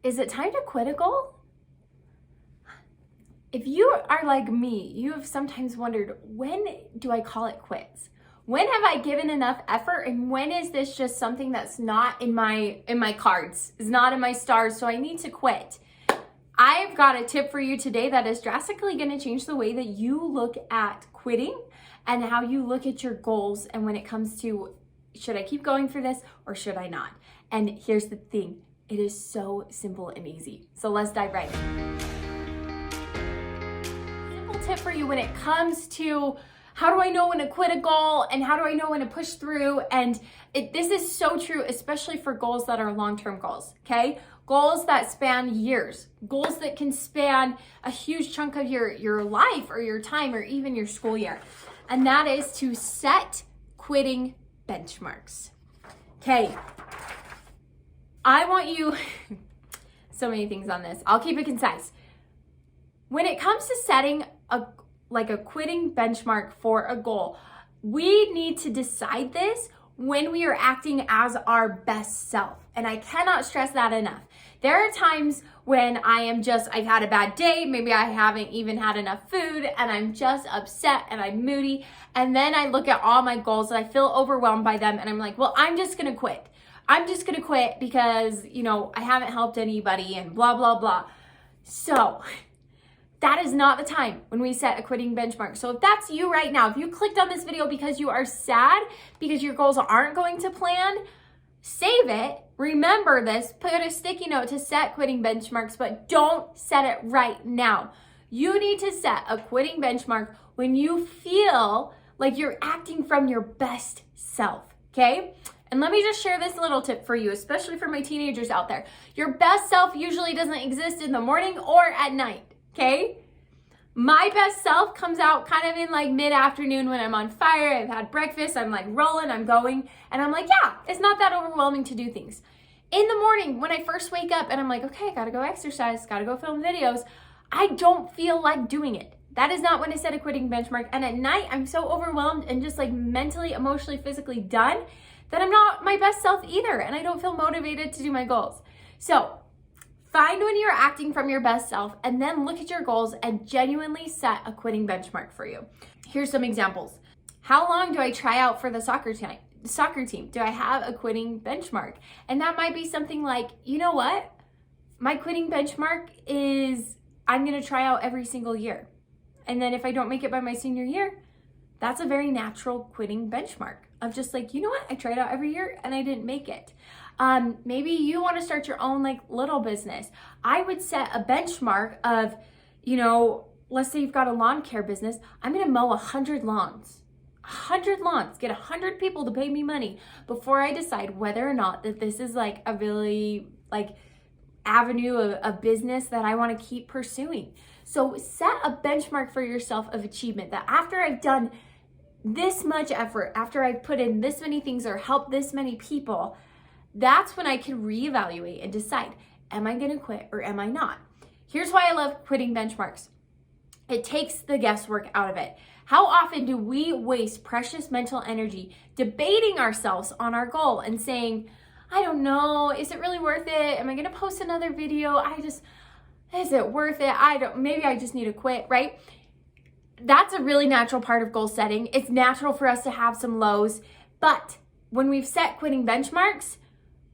Is it time to quit a goal? If you are like me, you have sometimes wondered, when do I call it quits? When have I given enough effort, and when is this just something that's not in my cards, is not in my stars, so I need to quit? I've got a tip for you today that is drastically going to change the way that you look at quitting and how you look at your goals, and when it comes to, should I keep going for this or should I not? And here's the thing, it is so simple and easy. So let's dive right in. Simple tip for you when it comes to how do I know when to quit a goal and how do I know when to push through? And this is so true, especially for goals that are long-term goals, okay? Goals that span years, goals that can span a huge chunk of your life or your time or even your school year. And that is to set quitting benchmarks. Okay, I want you, so many things on this. I'll keep it concise. When it comes to setting a quitting benchmark for a goal, we need to decide this when we are acting as our best self. And I cannot stress that enough. There are times when I've had a bad day, maybe I haven't even had enough food and I'm just upset and I'm moody. And then I look at all my goals and I feel overwhelmed by them and I'm like, well, I'm just gonna quit. I'm just gonna quit because, I haven't helped anybody and blah, blah, blah. So that is not the time when we set a quitting benchmark. So if that's you right now, if you clicked on this video because you are sad, because your goals aren't going to plan, save it, remember this, put a sticky note to set quitting benchmarks, but don't set it right now. You need to set a quitting benchmark when you feel like you're acting from your best self, okay? And let me just share this little tip for you, especially for my teenagers out there. Your best self usually doesn't exist in the morning or at night. Okay? My best self comes out kind of in like mid-afternoon when I'm on fire, I've had breakfast, I'm like rolling, I'm going, and I'm like, yeah, it's not that overwhelming to do things. In the morning, when I first wake up and I'm like, okay, I gotta go exercise, gotta go film videos, I don't feel like doing it. That is not when I set a quitting benchmark. And at night, I'm so overwhelmed and just like mentally, emotionally, physically done that I'm not my best self either, and I don't feel motivated to do my goals. So find when you're acting from your best self and then look at your goals and genuinely set a quitting benchmark for you. Here's some examples. How long do I try out for the soccer team? Do I have a quitting benchmark? And that might be something like, you know what? My quitting benchmark is I'm gonna try out every single year. And then if I don't make it by my senior year, that's a very natural quitting benchmark of just like, you know what? I tried out every year and I didn't make it. Maybe you want to start your own like little business. I would set a benchmark of, let's say you've got a lawn care business. I'm going to mow 100 lawns, get 100 people to pay me money before I decide whether or not that this is like a really like avenue of business that I want to keep pursuing. So set a benchmark for yourself of achievement that after I've done this much effort, after I've put in this many things or helped this many people, that's when I can reevaluate and decide, am I gonna quit or am I not? Here's why I love quitting benchmarks. It takes the guesswork out of it. How often do we waste precious mental energy debating ourselves on our goal and saying, I don't know, is it really worth it? Am I gonna post another video? Is it worth it? Maybe I just need to quit, right? That's a really natural part of goal setting. It's natural for us to have some lows, but when we've set quitting benchmarks,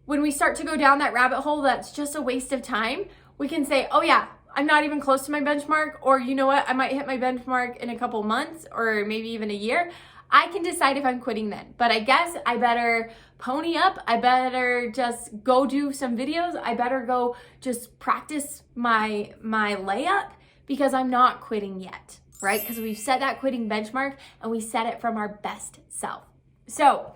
when we start to go down that rabbit hole that's just a waste of time, we can say, oh yeah, I'm not even close to my benchmark, or you know what, I might hit my benchmark in a couple months or maybe even a year. I can decide if I'm quitting then, but I guess I better pony up. I better just go do some videos. I better go just practice my layup because I'm not quitting yet, right? Because we've set that quitting benchmark and we set it from our best self. So,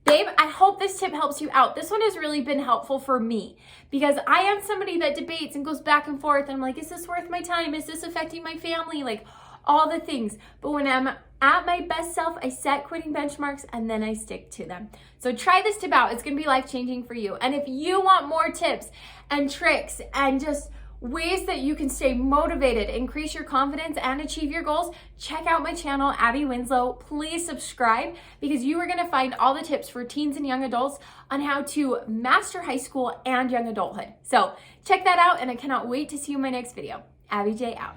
babe, I hope this tip helps you out. This one has really been helpful for me because I am somebody that debates and goes back and forth. And I'm like, is this worth my time? Is this affecting my family? Like all the things. But when I'm at my best self, I set quitting benchmarks and then I stick to them. So try this tip out. It's going to be life-changing for you. And if you want more tips and tricks and just ways that you can stay motivated, increase your confidence, and achieve your goals, check out my channel, Abbi Winslow. Please subscribe because you are gonna find all the tips for teens and young adults on how to master high school and young adulthood. So check that out, and I cannot wait to see you in my next video. Abbi J out.